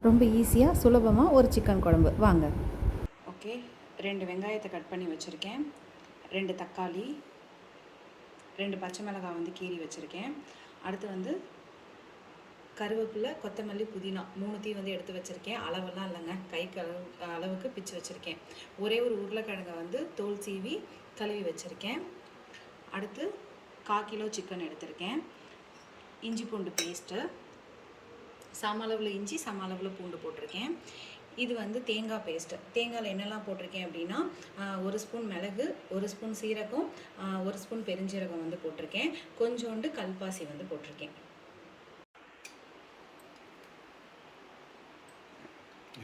ரொம்ப ஈஸியாக சுலபமாக ஒரு சிக்கன் குழம்பு வாங்க. ஓகே, 2 வெங்காயத்தை கட் பண்ணி வச்சுருக்கேன், 2 தக்காளி, 2 பச்சை மிளகாய் வந்து கீறி வச்சுருக்கேன். அடுத்து வந்து கருவேப்பிலை, கொத்தமல்லி, புதினா 3த்தையும் வந்து எடுத்து வச்சுருக்கேன். அளவெல்லாம் இல்லைங்க, கைக்கு அளவுக்கு பிச்சு வச்சுருக்கேன். ஒரே ஒரு உருளைக்கிழங்கை வந்து தோல் சீவி கழுவி வச்சுருக்கேன். அடுத்து 1/4 கிலோ சிக்கன் எடுத்திருக்கேன். இஞ்சி பூண்டு பேஸ்ட்டு, சம அளவில் இஞ்சி சம அளவில் பூண்டு போட்டிருக்கேன். இது வந்து தேங்காய் பேஸ்ட்டு. தேங்காயில் என்னெல்லாம் போட்டிருக்கேன் அப்படின்னா 1 ஸ்பூன் மிளகு, 1 ஸ்பூன் சீரகம், 1 ஸ்பூன் பெருஞ்சீரகம் வந்து போட்டிருக்கேன். கொஞ்சோண்டு கல்பாசி வந்து போட்டிருக்கேன்.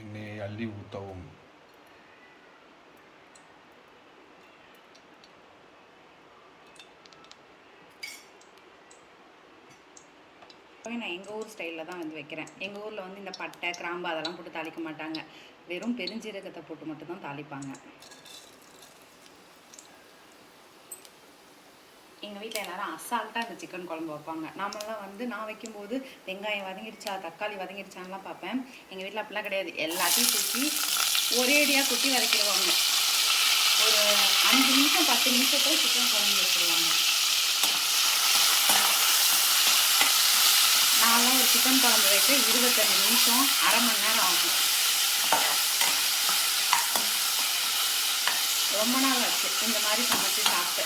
எண்ணெயை அள்ளி ஊற்றவும். நான் எங்கள் ஊர் ஸ்டைலில் தான் வந்து வைக்கிறேன். எங்கள் ஊரில் வந்து இந்த பட்டை, கிராம்பு அதெல்லாம் போட்டு தாளிக்க மாட்டாங்க. வெறும் பெருஞ்சீரகத்தை போட்டு மட்டும்தான் தாளிப்பாங்க. எங்கள் வீட்டில் எல்லோரும் அசால்ட்டாக இந்த சிக்கன் குழம்பு வைப்பாங்க. நாமெல்லாம் வந்து நான் வைக்கும்போது வெங்காயம் வதங்கிடுச்சா, தக்காளி வதங்கிடுச்சான்லாம் பார்ப்பேன். எங்கள் வீட்டில் அப்படிலாம் கிடையாது. எல்லாத்தையும் தூக்கி ஒரேடியாக குட்டி வதக்கிடுவாங்க. ஒரு 5 நிமிஷம் 10 நிமிஷத்தில் சிக்கன் குழம்பு வச்சுருவாங்க. நான்லாம் ஒரு சிக்கன் குழம்பு வைக்க 25 நிமிஷம், அரை மணி நேரம் ஆகும். ரொம்ப நாள் ஆச்சு இந்த மாதிரி சமைச்சு சாப்பிட்டு.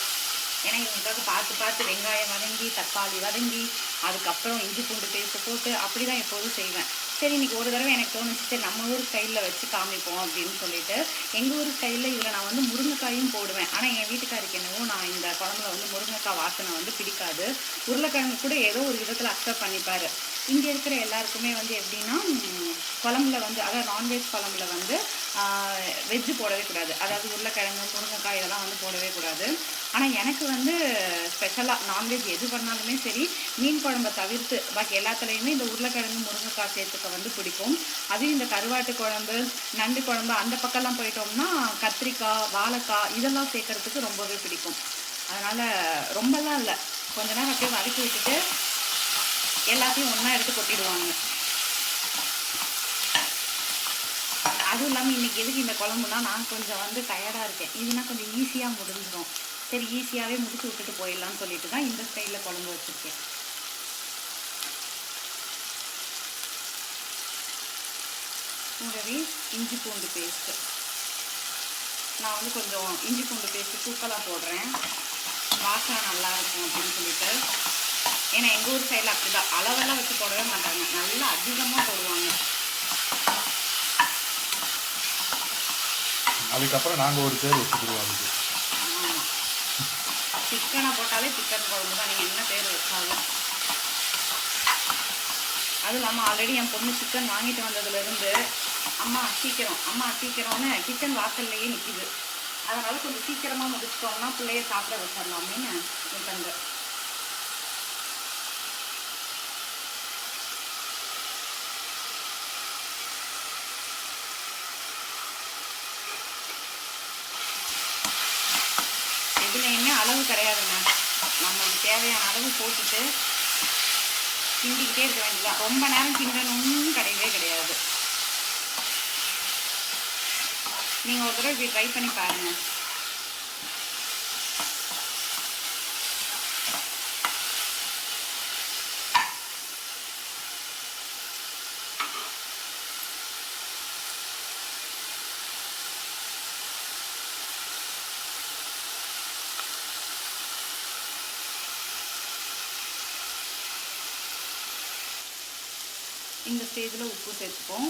ஏன்னா இவங்களுக்காக பார்த்து வெங்காயம் வதங்கி, தக்காளி வதங்கி, அதுக்கப்புறம் இஞ்சி பூண்டு பேஸ்ட்டு போட்டு அப்படி தான் எப்போதும் செய்வேன். சரி, இன்றைக்கி ஒரு தடவை எனக்கு தோணுச்சு, சரி நம்ம ஊர் ஸ்டைலில் வச்சு காமிப்போம் அப்படின்னு சொல்லிட்டு எங்கள் ஊர் ஸ்டைலில் இதில் நான் வந்து முருங்கைக்காயும் போடுவேன். ஆனால் என் வீட்டுக்காருக்கு என்னவோ நான் இந்த குழம்புல வந்து முருங்கைக்காய் வாசனை வந்து பிடிக்காது. உருளைக்கிழங்கு கூட ஏதோ ஒரு விதத்தில் அக்செப்ட் பண்ணிப்பார். இங்கே இருக்கிற எல்லாருக்குமே வந்து எப்படின்னா, குழம்புல வந்து அதாவது நான்வெஜ் குழம்புல வந்து வெஜ்ஜு போடவே கூடாது. அதாவது உருளைக்கிழங்கு, முருங்கைக்காய் இதெல்லாம் வந்து போடவே கூடாது. ஆனால் எனக்கு வந்து ஸ்பெஷலாக நான்வெஜ் எது பண்ணாலுமே சரி, மீன் குழம்பை தவிர்த்து பாக்கி எல்லாத்துலேயுமே இந்த உருளைக்கிழங்கு, முருங்கைக்காய் சேர்த்துக்க வந்து பிடிக்கும். அதுவும் இந்த கருவாட்டு குழம்பு, நண்டு குழம்பு அந்த பக்கம்லாம் போயிட்டோம்னா கத்திரிக்காய், வாழைக்காய் இதெல்லாம் சேர்க்கறதுக்கு ரொம்பவே பிடிக்கும். அதனால் ரொம்பலாம் இல்லை, கொஞ்ச நேரம் அப்படியே வதக்கி விட்டுட்டு எல்லாத்தையும் ஒன்றா எடுத்து கொட்டிடுவாங்க. அதுவும் இல்லாமல் இன்றைக்கி எதுக்கு இந்த குழம்புனா, நான் கொஞ்சம் வந்து டயர்டாக இருக்கேன். இதுனா கொஞ்சம் ஈஸியாக முடிஞ்சிடும். சரி, ஈஸியாகவே முடிச்சு விட்டுட்டு போயிடலான்னு சொல்லிட்டு தான் இந்த ஸ்டைலில் குழம்பு வச்சுருக்கேன். கூடவே இஞ்சி பூண்டு பேஸ்ட்டு. நான் வந்து கொஞ்சம் இஞ்சி பூண்டு பேஸ்ட்டு தூக்கலாக போடுறேன், வாசனை நல்லாயிருக்கும் அப்படின்னு சொல்லிட்டு. ஏன்னா எங்கள் ஊர் சைடில் அப்படி தான் அளவெல்லாம் வச்சு போடவே மாட்டாங்க, நல்லா அதிகமாக போடுவாங்க. அதுக்கப்புறம் நாங்கள் ஒரு பேர் வச்சுக்கிடுவோம். அதுக்கு ஆமாம், சிக்கனை போட்டாலே சிக்கன் குழம்பு தான், நீங்கள் என்ன பேர் வச்சாலும். அதுவும் இல்லாமல் ஆல்ரெடி என் பொண்ணு சிக்கன் வாங்கிட்டு வந்ததுலேருந்து அம்மா சீக்கிரம்னு கிச்சன் வாசல்லையே நிற்கிது. அதனால் கொஞ்சம் சீக்கிரமாக முடிச்சிட்டோம்னா பிள்ளைய சாப்பிட வச்சிடலாமேன்னு இருக்காங்க. இதுலேயுமே அளவு கிடையாதுங்க, நம்மளுக்கு தேவையான அளவு போட்டுட்டு கிண்டிக்கிட்டே இருக்க வேண்டியதான். ரொம்ப நேரம் கிண்டணும்னு கிடையவே கிடையாது. நீங்கள் ஒரு தடவை இப்படி ட்ரை பண்ணி பாருங்கள். இந்த ஸ்டேஜில் உப்பு சேர்த்துப்போம்.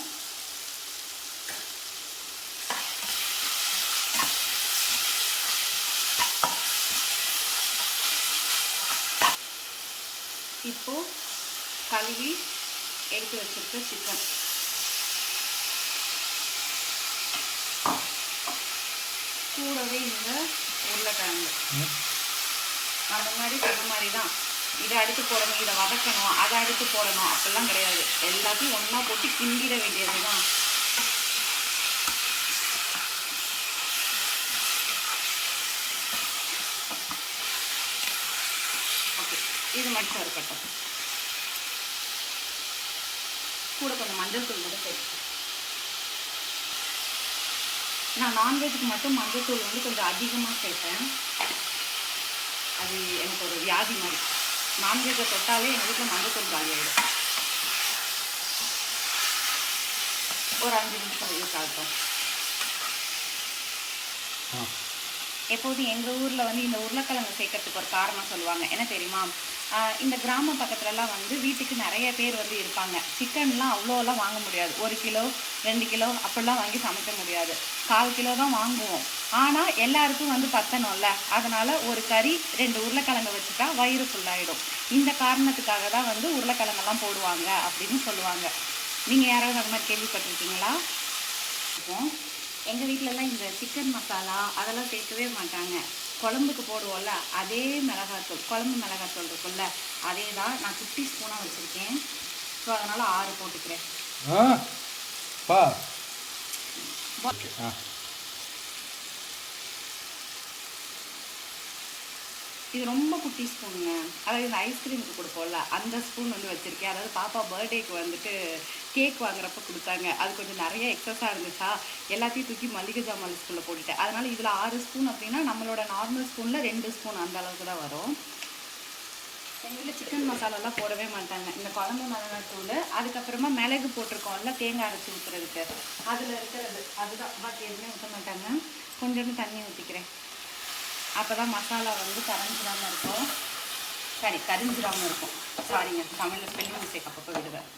இப்போது கழுவி எடுத்து வச்சுருக்க சிக்கன், கூடவே இந்த உருளைக்கிழங்கு நான் முன்னாடி சொன்ன மாதிரி தான். இதை அடுத்து போடணும், இதை வதக்கணும், அதை அடுத்து போடணும் அப்படிலாம் கிடையாது. எல்லாத்தையும் ஒன்றா போட்டு கிண்டிட வேண்டியது தான். ஓகே, இது மட்டும் இருக்கட்டும். கூட கொஞ்சம் மஞ்சள் தூள் மட்டும் சேர்த்து நான் நான்வெஜ்ஜுக்கு மட்டும் மஞ்சத்தூள் வந்து கொஞ்சம் அதிகமாக சேர்ப்பேன். அது எனக்கு ஒரு வியாதி மாதிரி. நான்வெஜ்ஜை தொட்டாலே எங்கள் வீட்டில் மஞ்சத்தூள் காலியாகிடும். ஒரு 5 நிமிஷம் யூஸ் ஆகட்டும். எப்போதும் எங்கள் ஊரில் வந்து இந்த உருளைக்கிழங்கு சேர்க்கறதுக்கு ஒரு காரணம் சொல்லுவாங்க. என்ன தெரியுமா? இந்த கிராம பக்கத்துலலாம் வந்து வீட்டுக்கு நிறைய பேர் வந்து இருப்பாங்க. சிக்கன்லாம் அவ்வளோலாம் வாங்க முடியாது. 1 கிலோ 2 கிலோ அப்படிலாம் வாங்கி சமைக்க முடியாது. 1/4 கிலோ தான் வாங்குவோம். ஆனால் எல்லாருக்கும் வந்து பத்தணும்ல, அதனால் ஒரு கறி 2 உருளைக்கிழங்கு வச்சுட்டா வயிறு ஃபுல்லாகிடும். இந்த காரணத்துக்காக தான் வந்து உருளைக்கிழங்கெல்லாம் போடுவாங்க அப்படின்னு சொல்லுவாங்க. நீங்கள் யாராவது அந்த மாதிரி கேள்விப்பட்டிருக்கீங்களா? இப்போ எங்கள் வீட்டிலலாம் இந்த சிக்கன் மசாலா அதெல்லாம் சேர்க்கவே மாட்டாங்க. குழம்புக்கு போடுவோம்ல அதே மிளகாத்தூள், குழம்பு மிளகாத்தூள் இருக்குல்ல, அதே தான் நான் குட்டி ஸ்பூனாக வச்சுருக்கேன். ஸோ அதனால் 6 போட்டுக்கிறேன். இது ரொம்ப குட்டி ஸ்பூனுங்க. அதாவது இந்த ஐஸ்கிரீமுக்கு கொடுப்போம்ல அந்த ஸ்பூன் வந்து வச்சுருக்கேன். அதாவது பாப்பா பர்த்டேக்கு வந்துட்டு கேக் வாங்குறப்ப கொடுத்தாங்க. அது கொஞ்சம் நிறைய எக்ஸஸாக இருந்துச்சா, எல்லாத்தையும் தூக்கி மல்லிகை ஜாமான் ஸ்பூனில் போட்டுட்டேன். அதனால் இதில் 6 ஸ்பூன் அப்படின்னா நம்மளோட நார்மல் ஸ்பூனில் 2 ஸ்பூன் அந்த அளவுக்கு தான் வரும். எங்கள் வீட்டில் சிக்கன் மசாலாலாம் போடவே மாட்டாங்க. இந்த குழம்பு மிளகாத்தூள், அதுக்கப்புறமா மிளகு போட்டிருக்கோம்ல தேங்காய் அரைச்சி ஊற்றுறதுக்கு, அதில் இருக்கிறது அதுதான். பாக்கி எதுவுமே ஊற்ற மாட்டாங்க. கொஞ்சோண்டு தண்ணி ஊற்றிக்கிறேன். அப்போ தான் மசாலா வந்து கரைஞ்சிடாமல் இருக்கும். கரிஞ்சிடாமல் இருக்கும். சாரிங்க, தமிழில் ஸ்பெல்லிங் மிஸ்டேக் அப்பப்போ விடுவேன்.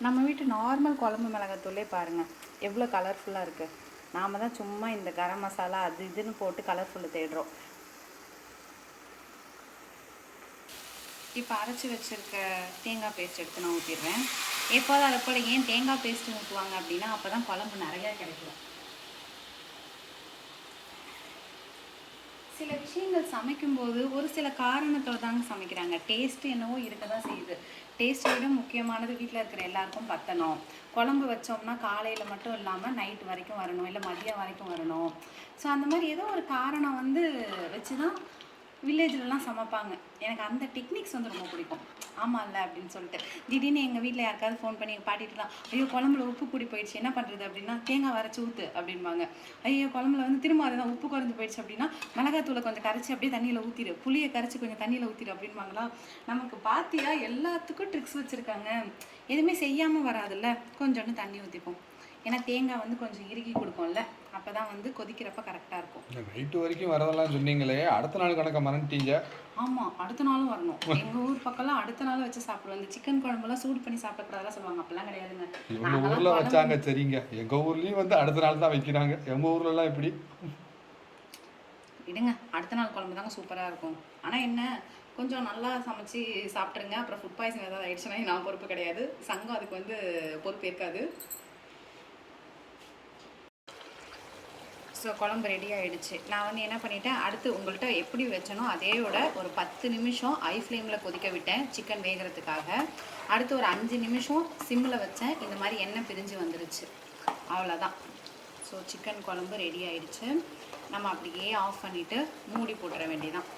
நம்ம வீட்டு நார்மல் குழம்பு மிளகாத்தூளே பாருங்கள் எவ்வளோ கலர்ஃபுல்லாக இருக்குது. நாம் தான் சும்மா இந்த கரம் மசாலா அது இதுன்னு போட்டு கலர்ஃபுல்லு தேடுறோம். இப்போ அரைச்சி வச்சுருக்க தேங்காய் பேஸ்ட் எடுத்து நான் ஊற்றிடுறேன். எப்போது அதை போல் ஏன் தேங்காய் பேஸ்ட்டு ஊற்றுவாங்க அப்படின்னா அப்போ தான் குழம்பு நிறையா கிடைக்கும். சில விஷயங்கள் சமைக்கும்போது ஒரு சில காரணத்தோடு தாங்க சமைக்கிறாங்க. டேஸ்ட்டு என்னவோ இருக்க தான் செய்யுது. டேஸ்ட்டை விட முக்கியமானது வீட்டில் இருக்கிற எல்லாருக்கும் பத்தணும். குழம்பு வச்சோம்னா காலையில் மட்டும் இல்லாமல் நைட்டு வரைக்கும் வரணும், இல்லை மதியம் வரைக்கும் வரணும். ஸோ அந்த மாதிரி ஏதோ ஒரு காரணம் வந்து வச்சு தான் வில்லேஜ்லலாம் சமைப்பாங்க. எனக்கு அந்த டெக்னிக்ஸ் வந்து ரொம்ப பிடிக்கும். ஆமாம் இல்லை அப்படின்னு சொல்லிட்டு திடீர்னு எங்கள் வீட்டில் யாருக்காவது ஃபோன் பண்ணி எங்கள் பாட்டிட்டுலாம், ஐயோ குழம்புல உப்பு கூடி போயிடுச்சு என்ன பண்ணுறது அப்படின்னா, தேங்காய் வரைச்சி ஊற்று அப்படின்பாங்க. ஐயோ குழம்புல வந்து திரும்ப அதுதான் உப்பு குறைஞ்சி போயிடுச்சு அப்படின்னா, மிளகாத்தூளை கொஞ்சம் கரைச்சி அப்படியே தண்ணியில் ஊற்றிடு, புளியை கரைச்சி கொஞ்சம் தண்ணியில் ஊற்றிடு அப்படின்பாங்களா. நமக்கு பார்த்தியா எல்லாத்துக்கும் ட்ரிக்ஸ் வச்சுருக்காங்க. எதுவுமே செய்யாமல் வராதுல்ல. கொஞ்சோண்டு தண்ணி ஊற்றிப்போம். ஏன்னா தேங்காய் வந்து கொஞ்சம் இறுகி கொடுக்கும்ல, அப்போ தான் வந்து கொதிக்கிறப்ப கரெக்டாக இருக்கும். நைட்டு வரைக்கும் வரதெல்லாம் சொன்னீங்களே, அடுத்த நாள் கணக்க மறந்துட்டீங்க. ஆமாம், அடுத்த நாளும் வரணும். எங்கள் ஊர் பக்கம்லாம் அடுத்த நாள் வச்சு சாப்பிடுவோம். இந்த சிக்கன் குழம்புலாம் சூடு பண்ணி சாப்பிடக்கூடாதுலாம் சொல்லுவாங்க. அப்பெல்லாம் கிடையாதுங்க. இவங்க ஊரில் வச்சாங்க சரிங்க. எங்கள் ஊர்லேயும் வந்து அடுத்த நாள் தான் வைக்கிறாங்க. எங்கள் ஊர்லலாம் எப்படி விடுங்க, அடுத்த நாள் குழம்பு தாங்க சூப்பராக இருக்கும். ஆனால் என்ன, கொஞ்சம் நல்லா சமைச்சு சாப்பிட்ருங்க. அப்புறம் ஃபுட் பாய்சன் ஏதாவது ஆயிடுச்சுன்னா நான் பொறுப்பு கிடையாது. சங்கம் அதுக்கு வந்து பொறுப்பு இருக்காது. ஸோ குழம்பு ரெடி ஆகிடுச்சு. நான் வந்து என்ன பண்ணிட்டேன், அடுத்து உங்கள்கிட்ட எப்படி வச்சனோ அதேயோட ஒரு 10 நிமிஷம் ஐ ஃப்ளேமில் கொதிக்க விட்டேன் சிக்கன் வேகிறதுக்காக. அடுத்து ஒரு 5 நிமிஷம் சிம்மில் வச்சேன். இந்த மாதிரி எண்ணெய் பிரிஞ்சு வந்துருச்சு. அவ்வளோதான். ஸோ சிக்கன் குழம்பு ரெடி ஆகிடுச்சு. நம்ம அப்படியே ஆஃப் பண்ணிவிட்டு மூடி போட்டுற வேண்டியதான்.